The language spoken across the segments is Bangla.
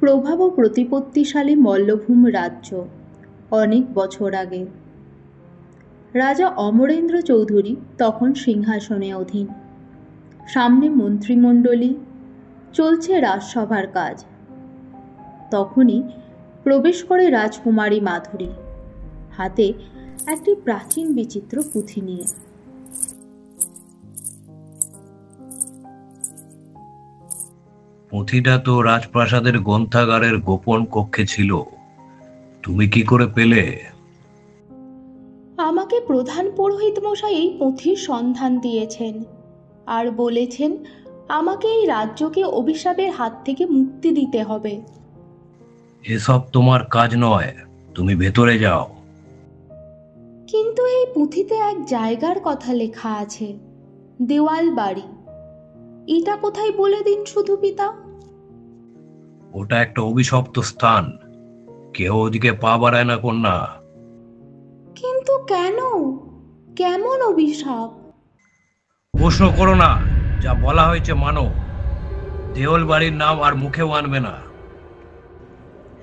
প্রভাব ও প্রতিপত্তিশালী মল্লভূম রাজ্য অনেক বছর আগে। রাজা অমরেন্দ্র চৌধুরী তখন সিংহাসনে অধীন। সামনে মন্ত্রিমণ্ডলী, চলছে রাজসভার কাজ। তখনই প্রবেশ করে রাজকুমারী মাধুরী, হাতে একটি প্রাচীন বিচিত্র পুঁথি নিয়ে। পুঁথিটা তো রাজপ্রাসাদের গ্রন্থাগারের গোপন কক্ষে ছিল, তুমি কি করে পেলে? আমাকে প্রধান পুরোহিত মশাই এই পুঁথির সন্ধান দিয়েছেন আর বলেছেন আমাকে এই রাজ্যকে অভিশাপের হাত থেকে মুক্তি দিতে হবে। এসব তোমার কাজ নয়, তুমি ভেতরে যাও। কিন্তু এই পুঁথিতে এক জায়গার কথা লেখা আছে, দেওয়াল বাড়ি। এটা কোথায় বলে দিন শুধু পিতা। ওটা একটা অভিশপ্ত স্থান, কেউ ওদিকে পা বাড়ায় না কন্যা। কিন্তু কেন? কেমন অভিশাপ? প্রশ্ন করো না, যা বলা হয়েছে মানো। দেওয়াল বাড়ির নাম আর মুখেও আনবে না।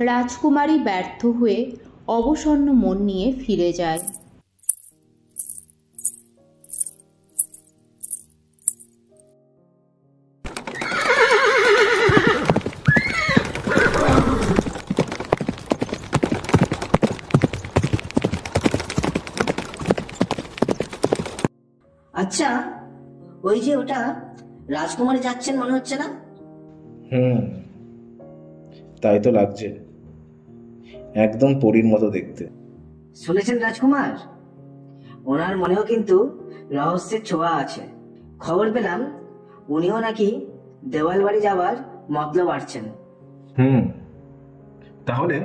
রাজকুমারী ব্যর্থ হয়ে অবসন্ন মন নিয়ে ফিরে যায়। আচ্ছা, ওই যে ওটা রাজকুমারী যাচ্ছেন মনে হচ্ছে না? তাই তো লাগছে, একদম পরীর মতো দেখতে। শুনেছেন রাজকুমার, ওনার মনেও কিন্তু রহস্যের ছোঁয়া আছে। খবর পেলাম উনিও নাকি দেওয়াল বাড়ি যাওয়ার মতলব আসছেন। তাহলে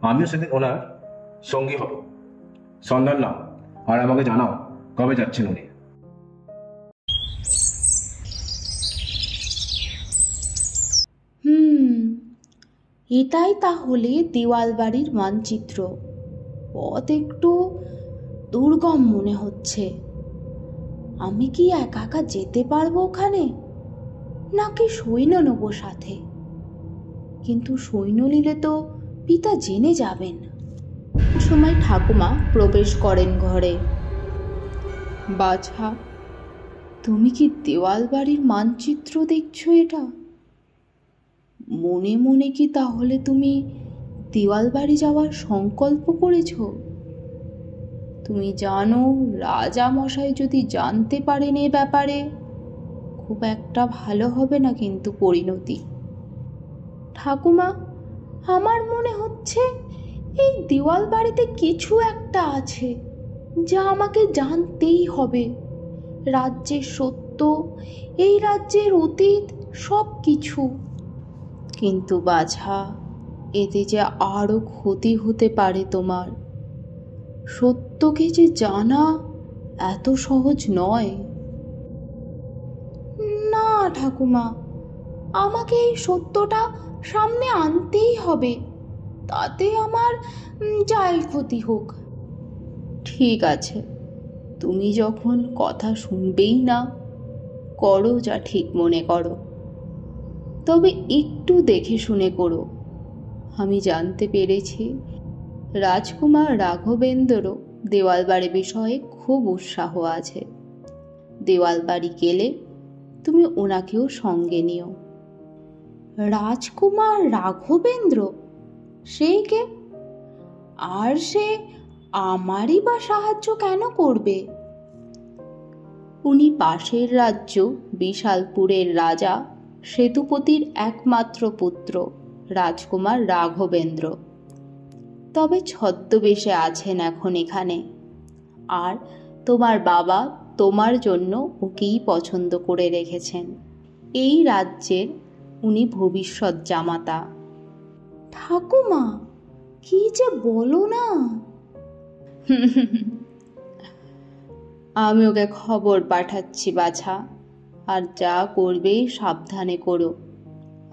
আমিও সেদিন ওনার সঙ্গী হব। সন্ধান নাও আর আমাকে জানাও কবে যাচ্ছেন উনি। এটাই তাহলে দেওয়াল বাড়ির মানচিত্র। পথ একটু দুর্গম মনে হচ্ছে। আমি কি একা একা যেতে পারবো ওখানে, নাকি সৈন্য নেবো সাথে? কিন্তু সৈন্য নিলে তো পিতা জেনে যাবেন। সময় ঠাকুমা প্রবেশ করেন ঘরে। বাছা, তুমি কি দেওয়াল বাড়ির মানচিত্র দেখছো? এটা মনে মনে কি তাহলে তুমি দেওয়াল বাড়ি যাওয়ার সংকল্প করেছ? তুমি জানো রাজা মশাই যদি জানতে পারেন এ ব্যাপারে, খুব একটা ভালো হবে না কিন্তু পরিণতি। ঠাকুমা, আমার মনে হচ্ছে এই দেওয়াল বাড়িতে কিছু একটা আছে যা আমাকে জানতেই হবে। রাজ্যের সত্য, এই রাজ্যের অতীত, সব কিছু। কিন্তু বাছা, এতে যে আরো ক্ষতি হতে পারে তোমার। সত্যকে যে জানা এত সহজ নয়। না ঠাকুমা, আমাকে এই সত্যটা সামনে আনতেই হবে, তাতে আমার যাই ক্ষতি হোক। ঠিক আছে, তুমি যখন কথা শুনবেই না, করো যা ঠিক মনে করো। তবে একটু দেখে শুনে করো। আমি জানতে পেরেছি রাজকুমার রাঘবেন্দ্র দেওয়াল বাড়ি বিষয়ে খুব উৎসাহ আছে। দেওয়াল বাড়ি গেলে তুমি ওনাকেও সঙ্গে নিও। রাজকুমার রাঘবেন্দ্র? সে কে? আর সে আমারই বা সাহায্য কেন করবে? উনি পাশের রাজ্য বিশালপুরের রাজা সেতুপতির একমাত্র পুত্র রাজকুমার রাঘবেন্দ্র। তবে ছদ্মবেশে আছেন এখন এখানে। আর তোমার বাবা তোমার জন্য ওকেই পছন্দ করে রেখেছেন। এই রাজ্যের উনি ভবিষ্যৎ জামাতা। ঠাকুমা, কি যে বলো না। আমি ওকে খবর পাঠাচ্ছি বাছা, আর যা করবে সাবধানে করো।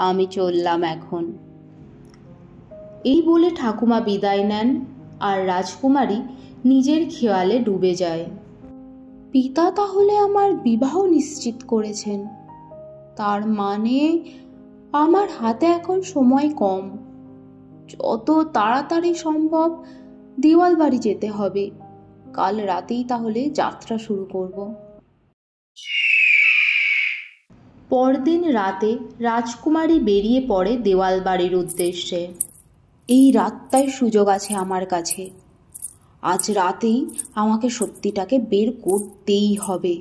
আমি চললাম এখন। এই বলে ঠাকুমা বিদায় নেন আর রাজকুমারী নিজের খেয়ালে ডুবে যায়। পিতা তাহলে আমার বিবাহ নিশ্চিত করেছেন, তার মানে আমার হাতে এখন সময় কম, যত তাড়াতাড়ি সম্ভব দেওয়াল বাড়ি যেতে হবে। কাল রাতেই তাহলে যাত্রা শুরু করব। পরদিন রাতে রাজকুমারী বেরিয়ে পড়ে দেওয়াল বাড়ির উদ্দেশ্যে। এই রাতটাই সুযোগ আছে আমার কাছে, আজ রাতেই আমাকে সত্যিটাকে বের করতেই হবে।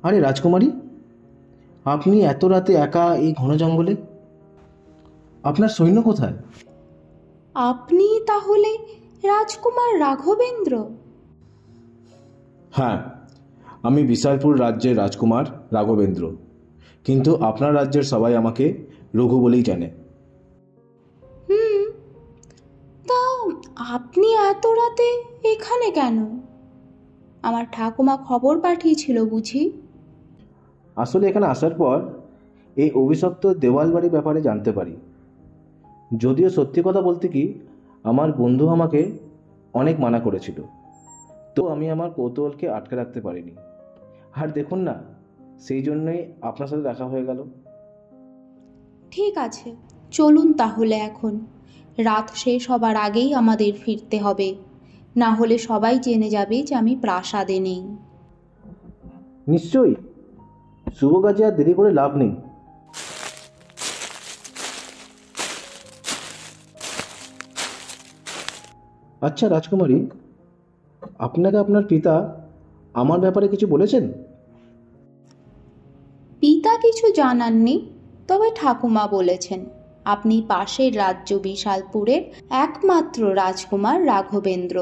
আরে রাজকুমারী, আপনি এত রাতে একা এই ঘন জঙ্গলে? আপনার সৈন্য কোথায়? আপনি তাহলে রাজকুমার রাঘবেন্দ্র? হ্যাঁ, আমি বিশালপুর রাজ্যের রাজকুমার রাঘবেন্দ্র, কিন্তু আপনার রাজ্যের সবাই আমাকে রঘু বলেই জানে। তা আপনি এত রাতে এখানে কেন? আমার ঠাকুমা খবর পাঠিয়েছিল বুঝি? আসলে এখানে আসার পর এই অভিশপ্ত দেওয়াল বাড়ির ব্যাপারে জানতে পারি। যদিও সত্যি কথা বলতে কি, আমার বন্ধু আমাকে অনেক মানা করেছিল, তো আমি আমার কৌতূহলকে আটকে রাখতে পারিনি। আর দেখুন না, সেই জন্যই আপনার সাথে দেখা হয়ে গেল। ঠিক আছে, চলুন তাহলে। এখন রাত শেষ হবার আগেই আমাদের ফিরতে হবে, না হলে সবাই জেনে যাবে যে আমি প্রাসাদে নেই। নিশ্চয়ই, শুভ কাজে আর দেরি করে লাভ নেই। আচ্ছা রাজকুমারী, আপনাকে আপনার পিতা আমার ব্যাপারে কিছু বলেছেন? পিতা কিছু জানাননি, তবে ঠাকুমা বলেছেন আপনি পাশের রাজ্য বিশালপুরের একমাত্র রাজকুমার রাঘবেন্দ্র।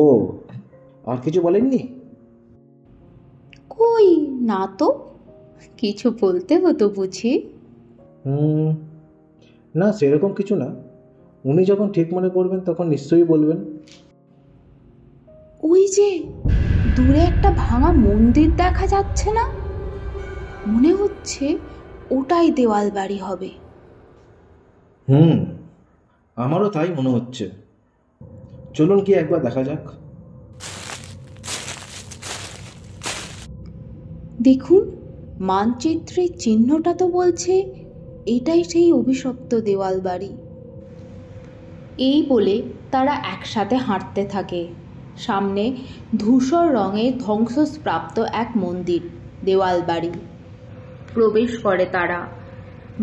ও, আর কিছু বলেননি? কই না তো, কিছু বলতে হতো বুঝি? না, সেরকম কিছু না। উনি যখন ঠিক মনে করবেন তখন নিশ্চয়ই বলবেন। ওই যে দূরে একটা ভাঙা মন্দির দেখা যাচ্ছে না? মনে হচ্ছে ওটাই দেওয়াল বাড়ি হবে। আমারও তাই মনে হচ্ছে। চলুন কি একবার দেখা যাক। দেখুন, মানচিত্রের চিহ্নটা তো বলছে এটাই সেই অভিশপ্ত দেওয়াল বাড়ি। এই বলে তারা একসাথে হাঁটতে থাকে। সামনে ধূসর রঙের ধ্বংসপ্রাপ্ত এক মন্দির, দেওয়াল বাড়ি। প্রবেশ করে তারা।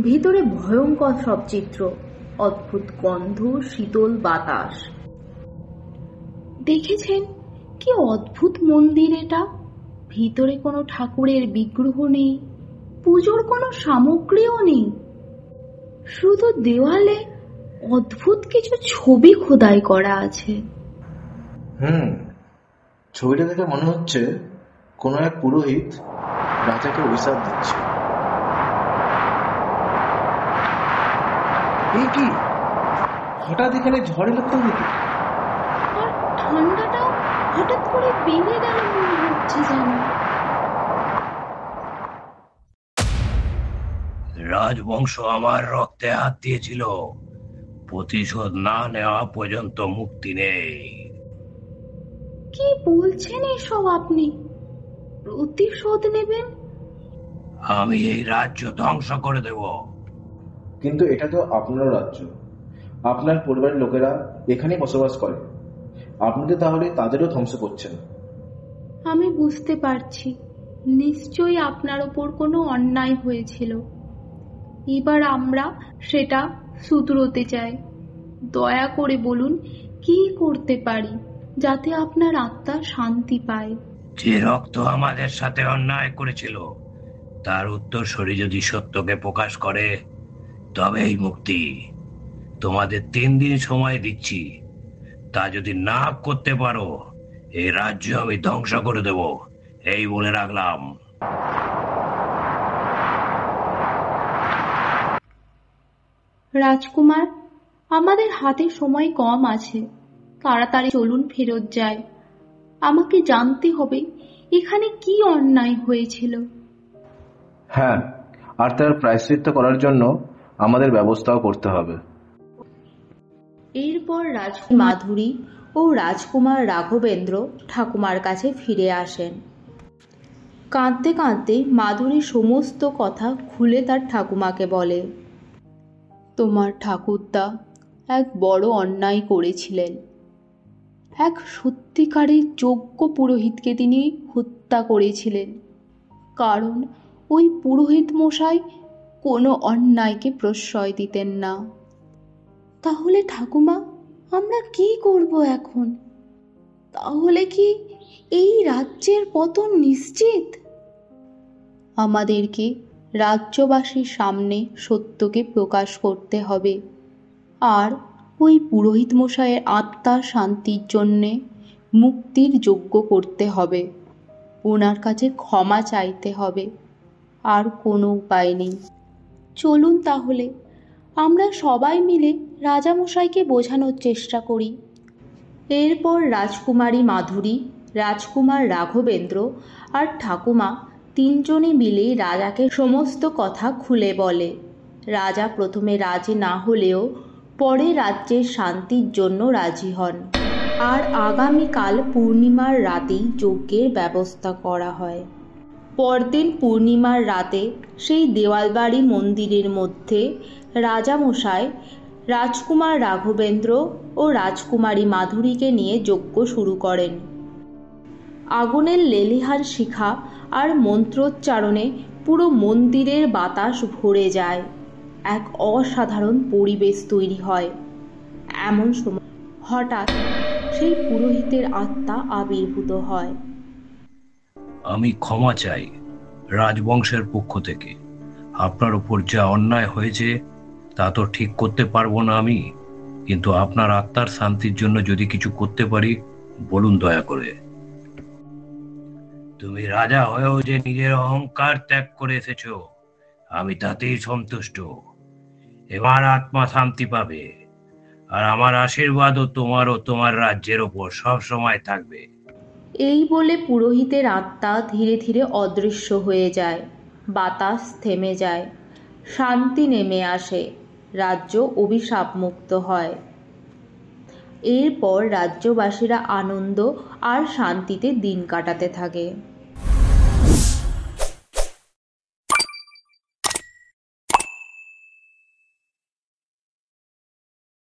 ভিতরে ভয়ঙ্কর সব চিত্র, অদ্ভুত গন্ধ, শীতল বাতাস। দেখেছেন কি অদ্ভুত মন্দির এটা? ভিতরে কোনো ঠাকুরের বিগ্রহ নেই, পুজোর কোনো সামগ্রীও নেই, শুধু দেওয়ালে অদ্ভুত কিছু ছবি খোদাই করা আছে। ছবিটা দেখে মনে হচ্ছে কোনো এক পুরোহিত রাজাকে অভিশাপ দিচ্ছে। এই কি, হঠাৎ এখানে ঝড় এলো কোথা থেকে? আর ঠান্ডাটাও হঠাৎ করে বেড়ে গেল মনে হচ্ছে যেন। রাজবংশ আমার রক্তে হাত দিয়েছিল, প্রতিশোধ না নেওয়া পর্যন্ত মুক্তি নেই। কি বলছেন এসব আপনি? প্রতিশোধ নেবেন? আমি এই রাজ্য ধ্বংস করে দেব। কিন্তু এটা তো আপনার রাজ্য, আপনার পরিবারের লোকেরা এখানে বসবাস করে, আপনি তো তাহলে তাদেরও ধ্বংস করছেন। আমি বুঝতে পারছি, নিশ্চয়ই আপনার ওপর কোনো অন্যায় হয়েছিল। এবার আমরা সেটা শুধরোতে চাই। দয়া করে বলুন কি করতে পারি যাতে আপনার আত্মা শান্তি পায়। যে রক্ত আমাদের সাথে অন্যায় করেছিল তার উত্তরসূরি যদি সত্যকে প্রকাশ করে তবেই মুক্তি। তোমাদের 3 দিন সময় দিচ্ছি, তা যদি না করতে পারো এই রাজ্য আমি ধ্বংস করে দেব, এই বলে রাখলাম। রাজকুমার, আমাদের হাতে সময় কম আছে, তাড়াতাড়ি চলুন ফেরত যাই। আমাকে জানতে হবে এখানে কি অন্যায় হয়েছিল। হ্যাঁ, আর তার প্রায়শ্চিত্ত করার জন্য আমাদের ব্যবস্থাও করতে হবে। এরপর রাজকুমারী মাধুরী ও ও রাজকুমার রাঘবেন্দ্র ঠাকুমার কাছে ফিরে আসেন। কাঁদতে কাঁদতে মাধুরী সমস্ত কথা খুলে তার ঠাকুমাকে বলে। তোমার ঠাকুরদা এক বড় অন্যায় করেছিলেন। এক সত্যিকারের যোগ্য পুরোহিতকে তিনি হত্যা করেছিলেন, কারণ ওই পুরোহিত মশাই কোনো অন্যায়কে প্রশ্রয় দিতেন না। তাহলে ঠাকুমা, আমরা কি করব এখন? তাহলে কি এই রাজ্যের পতন নিশ্চিত? আমাদেরকে রাজ্যবাসীর সামনে সত্যকে প্রকাশ করতে হবে, আর ওই পুরোহিত মশাইয়ের আত্মার শান্তির জন্যে মুক্তির যোগ্য করতে হবে। ওনার কাছে ক্ষমা চাইতে হবে, আর কোনো উপায় নেই। চলুন তাহলে আমরা সবাই মিলে রাজামশাইকে বোঝানোর চেষ্টা করি। এরপর রাজকুমারী মাধুরী, রাজকুমার রাঘবেন্দ্র আর ঠাকুমা তিনজনে মিলে রাজাকে সমস্ত কথা খুলে বলে। রাজা প্রথমে রাজি না হলেও পরে রাজ্যের শান্তির জন্য রাজি হন, আর আগামীকাল পূর্ণিমার রাতেই যজ্ঞের ব্যবস্থা করা হয়। পরদিন পূর্ণিমার রাতে সেই দেওয়ালবাড়ি মন্দিরের মধ্যে রাজামশাই রাজকুমার রাঘবেন্দ্র ও রাজকুমারী মাধুরীকে নিয়ে যজ্ঞ শুরু করেন। আগুনের লেলিহান শিখা আর মন্ত্রোচ্চারণে পুরো মন্দিরের বাতাস ভরে যায়। এক অসাধারণ পরিবেশ তৈরি হয়। এমন সময় হঠাৎ সেই পুরোহিতের আত্মা আবির্ভূত হয়। আমি ক্ষমা চাই রাজবংশের পক্ষ থেকে। আপনার উপর যা অন্যায় হয়েছে তা তো ঠিক করতে পারবো না আমি, কিন্তু আপনার আত্মার শান্তির জন্য যদি কিছু করতে পারি বলুন দয়া করে। তুমি রাজা হয়েও যে নিজের অহংকার ত্যাগ করে এসেছো, আমি তাতেই সন্তুষ্ট। এবার আত্মা শান্তি পাবে, আর আমার আশীর্বাদও তোমার ও তোমার রাজ্যের ওপর সব সময় থাকবে। এই বলে পুরোহিতের আত্মা ধীরে ধীরে অদৃশ্য হয়ে যায়। বাতাস থেমে যায়, শান্তি নেমে আসে, রাজ্য অভিশাপ মুক্ত হয়। এরপর রাজ্যবাসীরা আনন্দ আর শান্তিতে দিন কাটাতে থাকে।